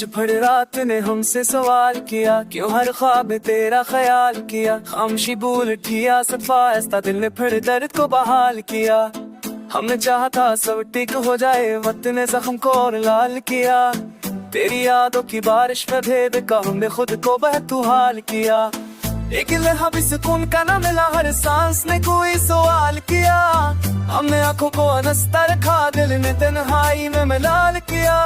आज भर रात ने हमसे सवाल किया, क्यों हर ख्वाब में तेरा ख्याल किया। खामोशी बोल उठी आसफा, ऐसा दिल ने फिर दर्द को बहाल किया। हमने चाहा था सब ठीक हो जाए, वक्त ने जख्म को और लाल किया। तेरी यादों की बारिश में भेद का हमने खुद को बेतुहाल किया। एक लम्हा भी सुकून का न मिला, हर सांस ने कोई सवाल किया। हमने आंखों को अनस्ता रखा, दिल ने तन्हाई में मलाल किया।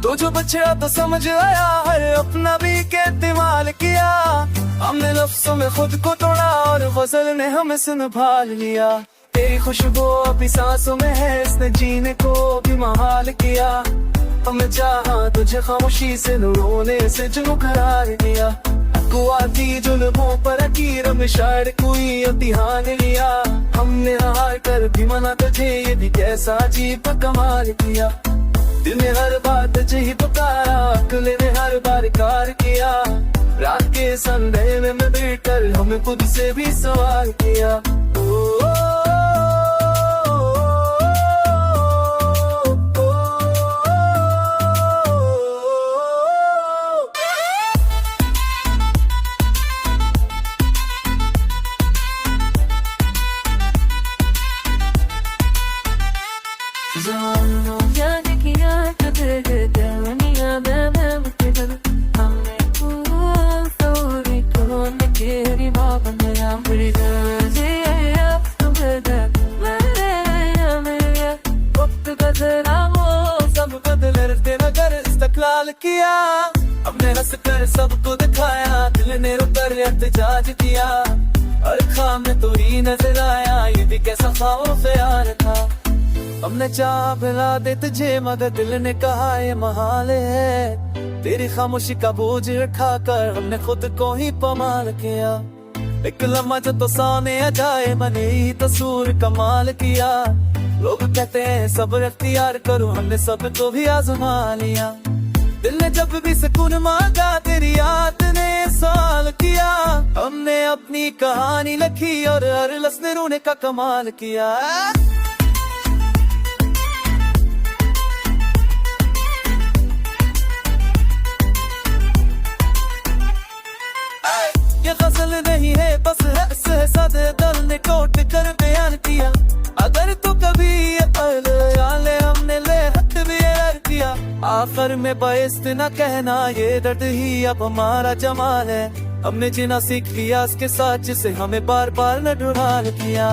तो जो बचा तो समझ आया, हर अपना भी इस्तेमाल किया। हमने लफ्ज़ों में खुद को तोड़ा और गज़ल ने हमें संभाल लिया। तेरी खुशबू अभी सांसों में है, इसने जीने को भी महाल किया। हमने चाहा तुझे खामोशी से न रोने से जो करार दिया। आती जुल्मों पर अकीर में शायद कोई इम्तिहान लिया। हमने हार कर भी मना तुझे, ये भी कैसा अजीब कमाल किया। दिल ने हर बात तुझे ही पुकारा, अक्ल ने हर बार कार किया। रात के संदेह में बैठकर हमें खुद से भी सवाल किया। इस्तक़लाल किया, हमने हंस कर सबको दिखाया। दिल ने रुकर एहतजाज किया, हर ख्वाब में तो ही नजर आया। ये भी कैसा ख्वाब प्यार था। हमने चाह भुला दे तुझे, मगर दिल ने कहा ये महाल है। तेरी खामोशी का बोझ उठाकर हमने खुद को ही पमाल किया। एक लम्हा जो तो सामने आ जाए, मैंने ही तस्वीर कमाल किया। लोग कहते हैं सब्र अख्तियार करो, हमने सब को भी आजमा लिया। दिल ने जब भी सुकून मांगा, तेरी याद ने सवाल किया। हमने अपनी कहानी लिखी और हर लफ्ज़ ने रोने का कमाल किया। ये गज़ल नहीं है बस है सादे दल ने कोट कर बयान किया। अगर तो कभी ये पल याले हमने ले हद भी किया। आखिर में बाइस्त न कहना, ये दर्द ही अब हमारा जमाल है। हमने जीना सीख लिया इसके साथ, जिसे हमें बार बार न ढूंढाल किया।